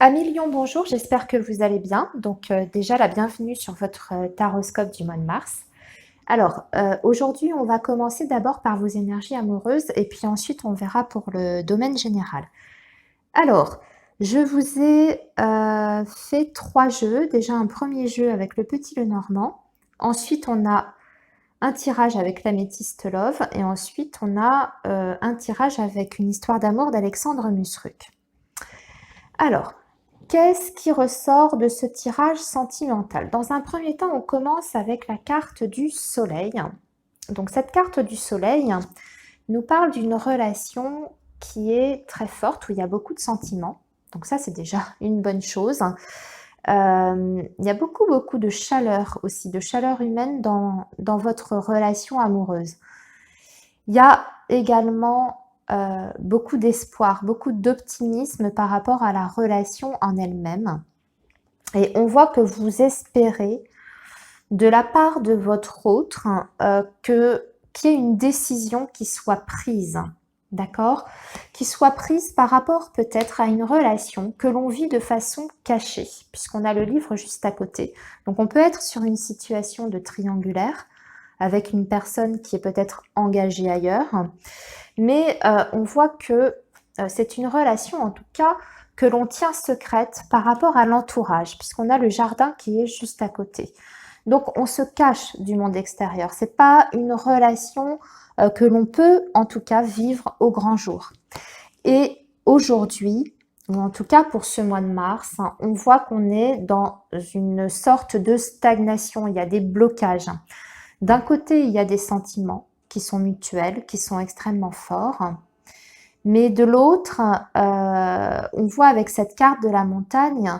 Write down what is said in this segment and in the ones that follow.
Amis Lion, bonjour, j'espère que vous allez bien. Donc déjà la bienvenue sur votre taroscope du mois de mars. Alors aujourd'hui on va commencer d'abord par vos énergies amoureuses et puis ensuite on verra pour le domaine général. Alors, je vous ai fait 3 jeux. Déjà un premier jeu avec le petit Lenormand. Ensuite on a un tirage avec l'améthyste Love et ensuite on a un tirage avec une histoire d'amour d'Alexandre Musruc. Alors, qu'est-ce qui ressort de ce tirage sentimental? Dans un premier temps, on commence avec la carte du soleil. Donc cette carte du soleil nous parle d'une relation qui est très forte, où il y a beaucoup de sentiments. Donc ça, c'est déjà une bonne chose. Il y a beaucoup de chaleur aussi, de chaleur humaine dans votre relation amoureuse. Il y a également beaucoup d'espoir, beaucoup d'optimisme par rapport à la relation en elle-même. Et on voit que vous espérez, de la part de votre autre, qu'il y ait une décision qui soit prise, d'accord? Qui soit prise par rapport peut-être à une relation que l'on vit de façon cachée, puisqu'on a le livre juste à côté. Donc on peut être sur une situation de triangulaire, avec une personne qui est peut-être engagée ailleurs, mais on voit que c'est une relation en tout cas que l'on tient secrète par rapport à l'entourage, puisqu'on a le jardin qui est juste à côté. Donc on se cache du monde extérieur. C'est pas une relation que l'on peut en tout cas vivre au grand jour. Et aujourd'hui, ou en tout cas pour ce mois de mars, on voit qu'on est dans une sorte de stagnation. Il y a des blocages. D'un côté, il y a des sentiments qui sont mutuels, qui sont extrêmement forts. Mais de l'autre, on voit avec cette carte de la montagne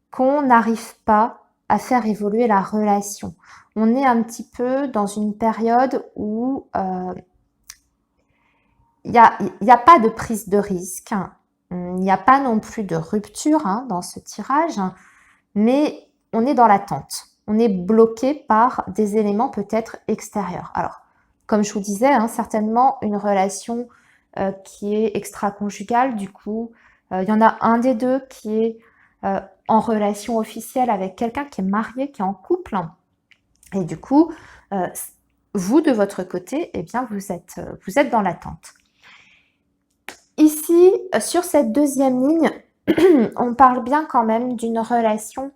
qu'on n'arrive pas à faire évoluer la relation. On est un petit peu dans une période où il n'y a pas de prise de risque, il n'y a pas non plus de rupture dans ce tirage, mais on est dans l'attente. On est bloqué par des éléments peut-être extérieurs. Alors, comme je vous disais, certainement une relation qui est extra-conjugale. Du coup, il y en a un des deux qui est en relation officielle avec quelqu'un qui est marié, qui est en couple. Et du coup, vous, de votre côté, eh bien, vous êtes dans l'attente. Ici, sur cette deuxième ligne, on parle bien quand même d'une relation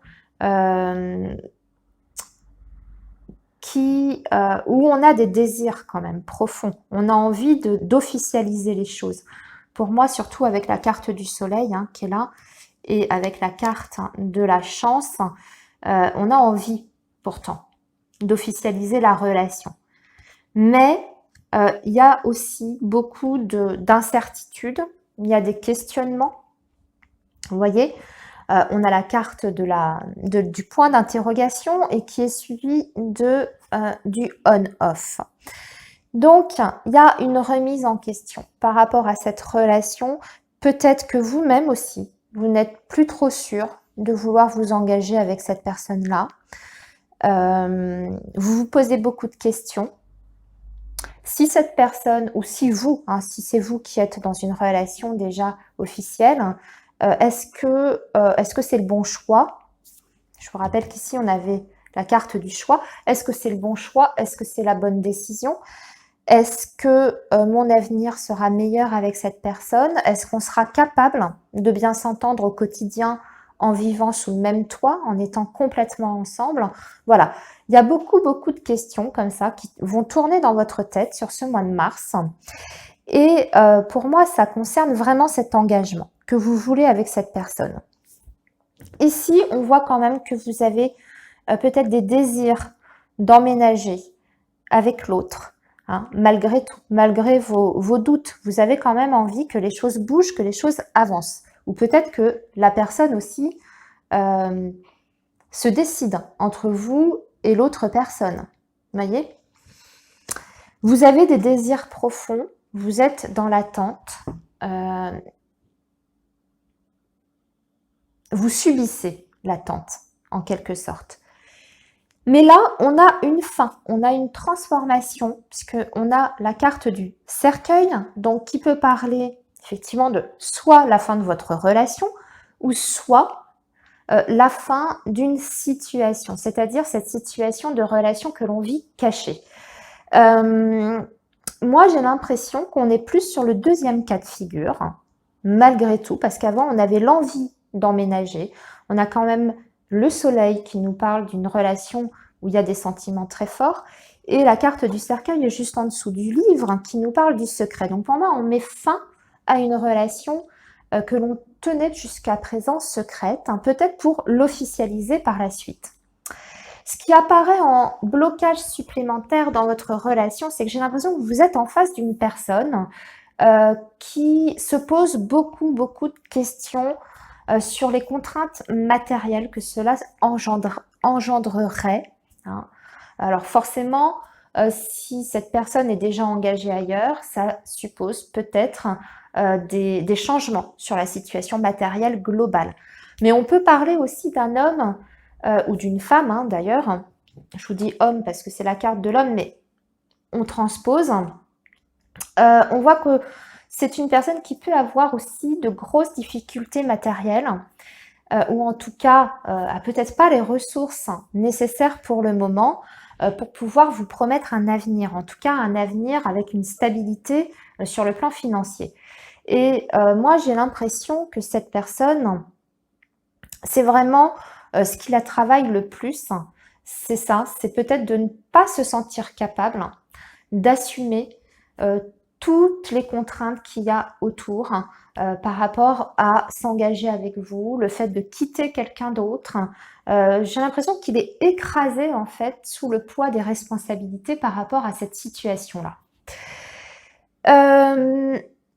où on a des désirs quand même profonds. On a envie d'officialiser les choses. Pour moi, surtout avec la carte du soleil qui est là, et avec la carte de la chance, on a envie pourtant d'officialiser la relation. Mais il y a aussi beaucoup d'incertitudes, il y a des questionnements. Vous voyez, on a la carte du point d'interrogation et qui est suivi du on-off. Donc, il y a une remise en question par rapport à cette relation. Peut-être que vous-même aussi, vous n'êtes plus trop sûr de vouloir vous engager avec cette personne-là. Vous vous posez beaucoup de questions. Si cette personne, ou si vous, si c'est vous qui êtes dans une relation déjà officielle, est-ce que c'est le bon choix? Je vous rappelle qu'ici, on avait la carte du choix. Est-ce que c'est le bon choix? Est-ce que c'est la bonne décision? Est-ce que mon avenir sera meilleur avec cette personne? Est-ce qu'on sera capable de bien s'entendre au quotidien en vivant sous le même toit, en étant complètement ensemble? Voilà, il y a beaucoup de questions comme ça qui vont tourner dans votre tête sur ce mois de mars. Et pour moi, ça concerne vraiment cet engagement que vous voulez avec cette personne. Ici, on voit quand même que vous avez peut-être des désirs d'emménager avec l'autre. Malgré tout, malgré vos doutes, vous avez quand même envie que les choses bougent, que les choses avancent. Ou peut-être que la personne aussi se décide entre vous et l'autre personne. Vous voyez? Vous avez des désirs profonds, vous êtes dans l'attente, vous subissez l'attente, en quelque sorte. Mais là, on a une fin, on a une transformation, puisqu'on a la carte du cercueil, donc qui peut parler effectivement de soit la fin de votre relation, ou soit la fin d'une situation, c'est-à-dire cette situation de relation que l'on vit cachée. Moi, j'ai l'impression qu'on est plus sur le deuxième cas de figure, malgré tout, parce qu'avant, on avait l'envie d'emménager. On a quand même le soleil qui nous parle d'une relation où il y a des sentiments très forts, et la carte du cercueil est juste en dessous du livre qui nous parle du secret. Donc pour moi, on met fin à une relation que l'on tenait jusqu'à présent secrète, peut-être pour l'officialiser par la suite. Ce qui apparaît en blocage supplémentaire dans votre relation, c'est que j'ai l'impression que vous êtes en face d'une personne qui se pose beaucoup de questions sur les contraintes matérielles que cela engendrerait. Alors forcément, si cette personne est déjà engagée ailleurs, ça suppose peut-être des changements sur la situation matérielle globale. Mais on peut parler aussi d'un homme ou d'une femme d'ailleurs. Je vous dis homme parce que c'est la carte de l'homme, mais on transpose. On voit que c'est une personne qui peut avoir aussi de grosses difficultés matérielles ou en tout cas a peut-être pas les ressources nécessaires pour le moment pour pouvoir vous promettre un avenir, en tout cas un avenir avec une stabilité sur le plan financier. Et moi, j'ai l'impression que cette personne, c'est vraiment ce qui la travaille le plus, c'est ça, c'est peut-être de ne pas se sentir capable d'assumer toutes les contraintes qu'il y a autour par rapport à s'engager avec vous, le fait de quitter quelqu'un d'autre. J'ai l'impression qu'il est écrasé en fait sous le poids des responsabilités par rapport à cette situation-là.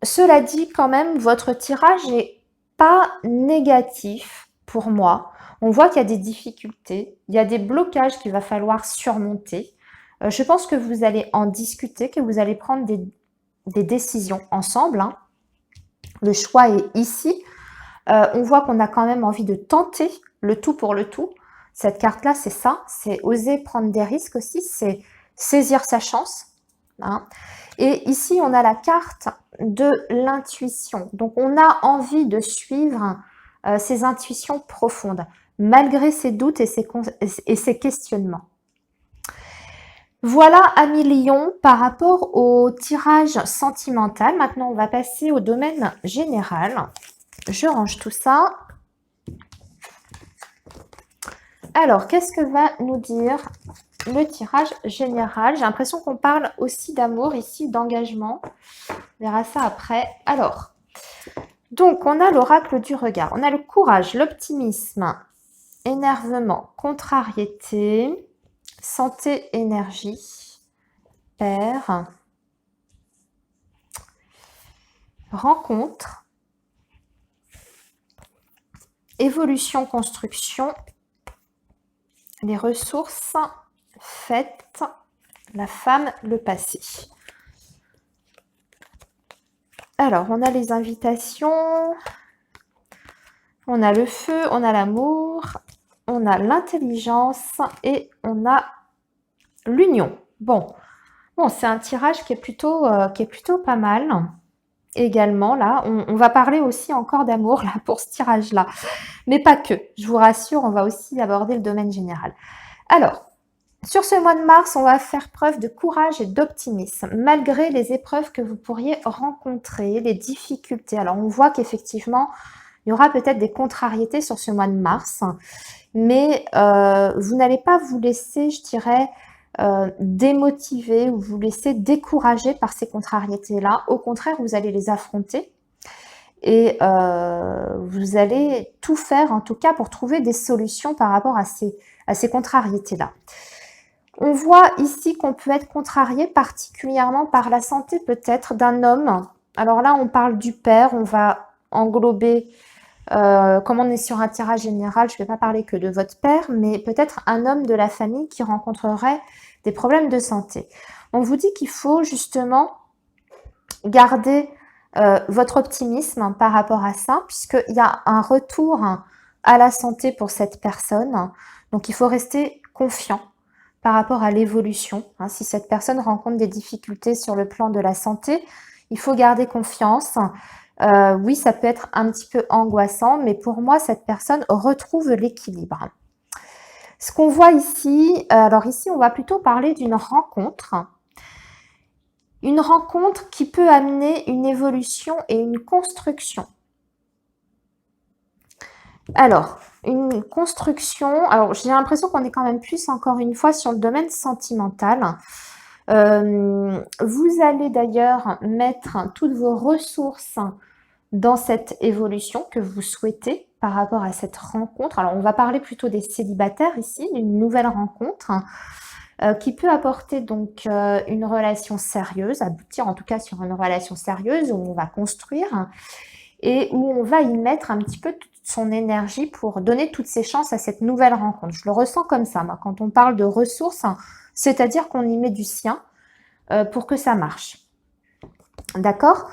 Cela dit, quand même, votre tirage n'est pas négatif pour moi. On voit qu'il y a des difficultés, il y a des blocages qu'il va falloir surmonter. Je pense que vous allez en discuter, que vous allez prendre des décisions ensemble. Le choix est ici. On voit qu'on a quand même envie de tenter le tout pour le tout. Cette carte-là, c'est ça, c'est oser prendre des risques aussi, c'est saisir sa chance. Et ici, on a la carte de l'intuition. Donc, on a envie de suivre ses intuitions profondes, malgré ses doutes et ses questionnements. Voilà, amis Lion, par rapport au tirage sentimental. Maintenant, on va passer au domaine général. Je range tout ça. Alors, qu'est-ce que va nous dire le tirage général? J'ai l'impression qu'on parle aussi d'amour ici, d'engagement. On verra ça après. Alors, donc, on a l'oracle du regard. On a le courage, l'optimisme, énervement, contrariété, santé, énergie, père, rencontre, évolution, construction, les ressources, fête, la femme, le passé. Alors, on a les invitations, on a le feu, on a l'amour, on a l'intelligence et on a l'union. Bon, c'est un tirage qui est plutôt pas mal. Également, là, on va parler aussi encore d'amour là pour ce tirage-là. Mais pas que, je vous rassure, on va aussi aborder le domaine général. Alors, sur ce mois de mars, on va faire preuve de courage et d'optimisme, malgré les épreuves que vous pourriez rencontrer, les difficultés. Alors, on voit qu'effectivement, il y aura peut-être des contrariétés sur ce mois de mars, mais vous n'allez pas vous laisser, je dirais, démotiver ou vous laisser décourager par ces contrariétés-là. Au contraire, vous allez les affronter et vous allez tout faire, en tout cas, pour trouver des solutions par rapport à ces contrariétés-là. On voit ici qu'on peut être contrarié particulièrement par la santé peut-être d'un homme. Alors là, on parle du père, on va englober, comme on est sur un tirage général, je ne vais pas parler que de votre père, mais peut-être un homme de la famille qui rencontrerait des problèmes de santé. On vous dit qu'il faut justement garder votre optimisme par rapport à ça, puisqu'il y a un retour à la santé pour cette personne. Donc, il faut rester confiant par rapport à l'évolution. Si cette personne rencontre des difficultés sur le plan de la santé, il faut garder confiance. Oui, ça peut être un petit peu angoissant, mais pour moi, cette personne retrouve l'équilibre. Ce qu'on voit ici, alors ici, on va plutôt parler d'une rencontre. Une rencontre qui peut amener une évolution et une construction. Alors, une construction, alors j'ai l'impression qu'on est quand même plus, encore une fois, sur le domaine sentimental. Vous allez d'ailleurs mettre toutes vos ressources dans cette évolution que vous souhaitez par rapport à cette rencontre. Alors, on va parler plutôt des célibataires ici, d'une nouvelle rencontre qui peut apporter donc une relation sérieuse, aboutir en tout cas sur une relation sérieuse où on va construire et où on va y mettre un petit peu toute son énergie pour donner toutes ses chances à cette nouvelle rencontre. Je le ressens comme ça, moi, quand on parle de ressources, c'est-à-dire qu'on y met du sien pour que ça marche. D'accord ?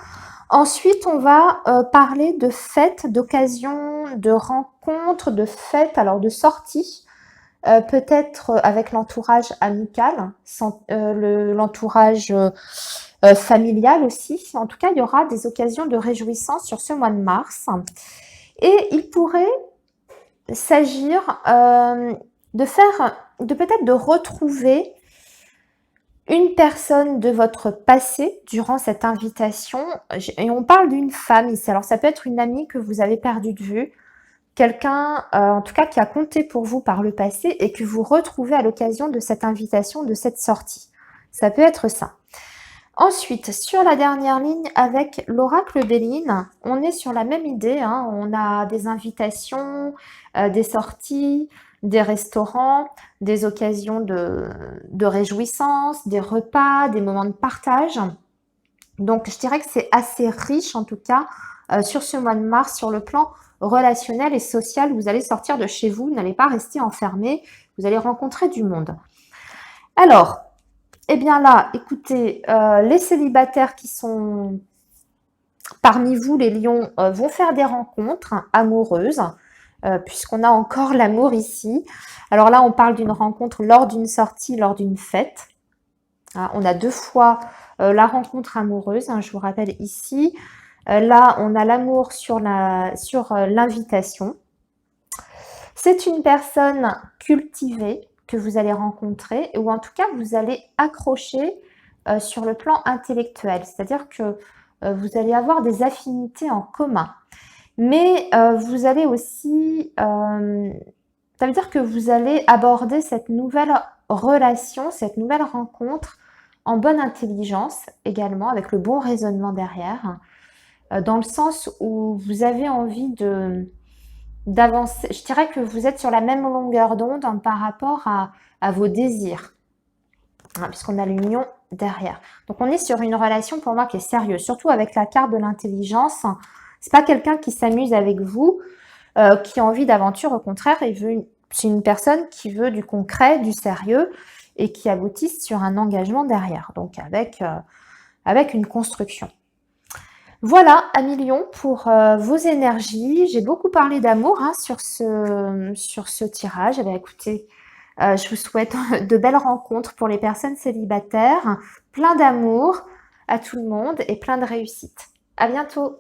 Ensuite, on va parler de fêtes, d'occasions, de rencontres, de fêtes, alors de sorties, peut-être avec l'entourage amical, l'entourage familial aussi. En tout cas, il y aura des occasions de réjouissance sur ce mois de mars. Et il pourrait s'agir de peut-être de retrouver une personne de votre passé durant cette invitation. Et on parle d'une femme ici. Alors, ça peut être une amie que vous avez perdue de vue, quelqu'un, en tout cas, qui a compté pour vous par le passé et que vous retrouvez à l'occasion de cette invitation, de cette sortie. Ça peut être ça. Ensuite, sur la dernière ligne, avec l'oracle Béline, on est sur la même idée. Hein. On a des invitations, des sorties, des restaurants, des occasions de réjouissance, des repas, des moments de partage. Donc, je dirais que c'est assez riche, en tout cas, sur ce mois de mars, sur le plan relationnel et social. Vous allez sortir de chez vous, vous n'allez pas rester enfermé, vous allez rencontrer du monde. Alors, eh bien là, écoutez, les célibataires qui sont parmi vous, les lions, vont faire des rencontres amoureuses, puisqu'on a encore l'amour ici. Alors là, on parle d'une rencontre lors d'une sortie, lors d'une fête. Hein, on a 2 fois la rencontre amoureuse, hein, je vous rappelle ici. Là, on a l'amour sur l'invitation. C'est une personne cultivée que vous allez rencontrer, ou en tout cas, vous allez accrocher sur le plan intellectuel. C'est-à-dire que vous allez avoir des affinités en commun. Mais vous allez aussi... ça veut dire que vous allez aborder cette nouvelle relation, cette nouvelle rencontre en bonne intelligence également, avec le bon raisonnement derrière, dans le sens où vous avez envie d'avancer. Je dirais que vous êtes sur la même longueur d'onde par rapport à vos désirs, hein, puisqu'on a l'union derrière. Donc on est sur une relation pour moi qui est sérieuse, surtout avec la carte de l'intelligence. C'est pas quelqu'un qui s'amuse avec vous, qui a envie d'aventure, au contraire, c'est une personne qui veut du concret, du sérieux et qui aboutisse sur un engagement derrière, donc avec une construction. Voilà, amis Lions, pour vos énergies. J'ai beaucoup parlé d'amour hein, sur ce tirage. Eh bien, écoutez, je vous souhaite de belles rencontres pour les personnes célibataires, plein d'amour à tout le monde et plein de réussite. À bientôt!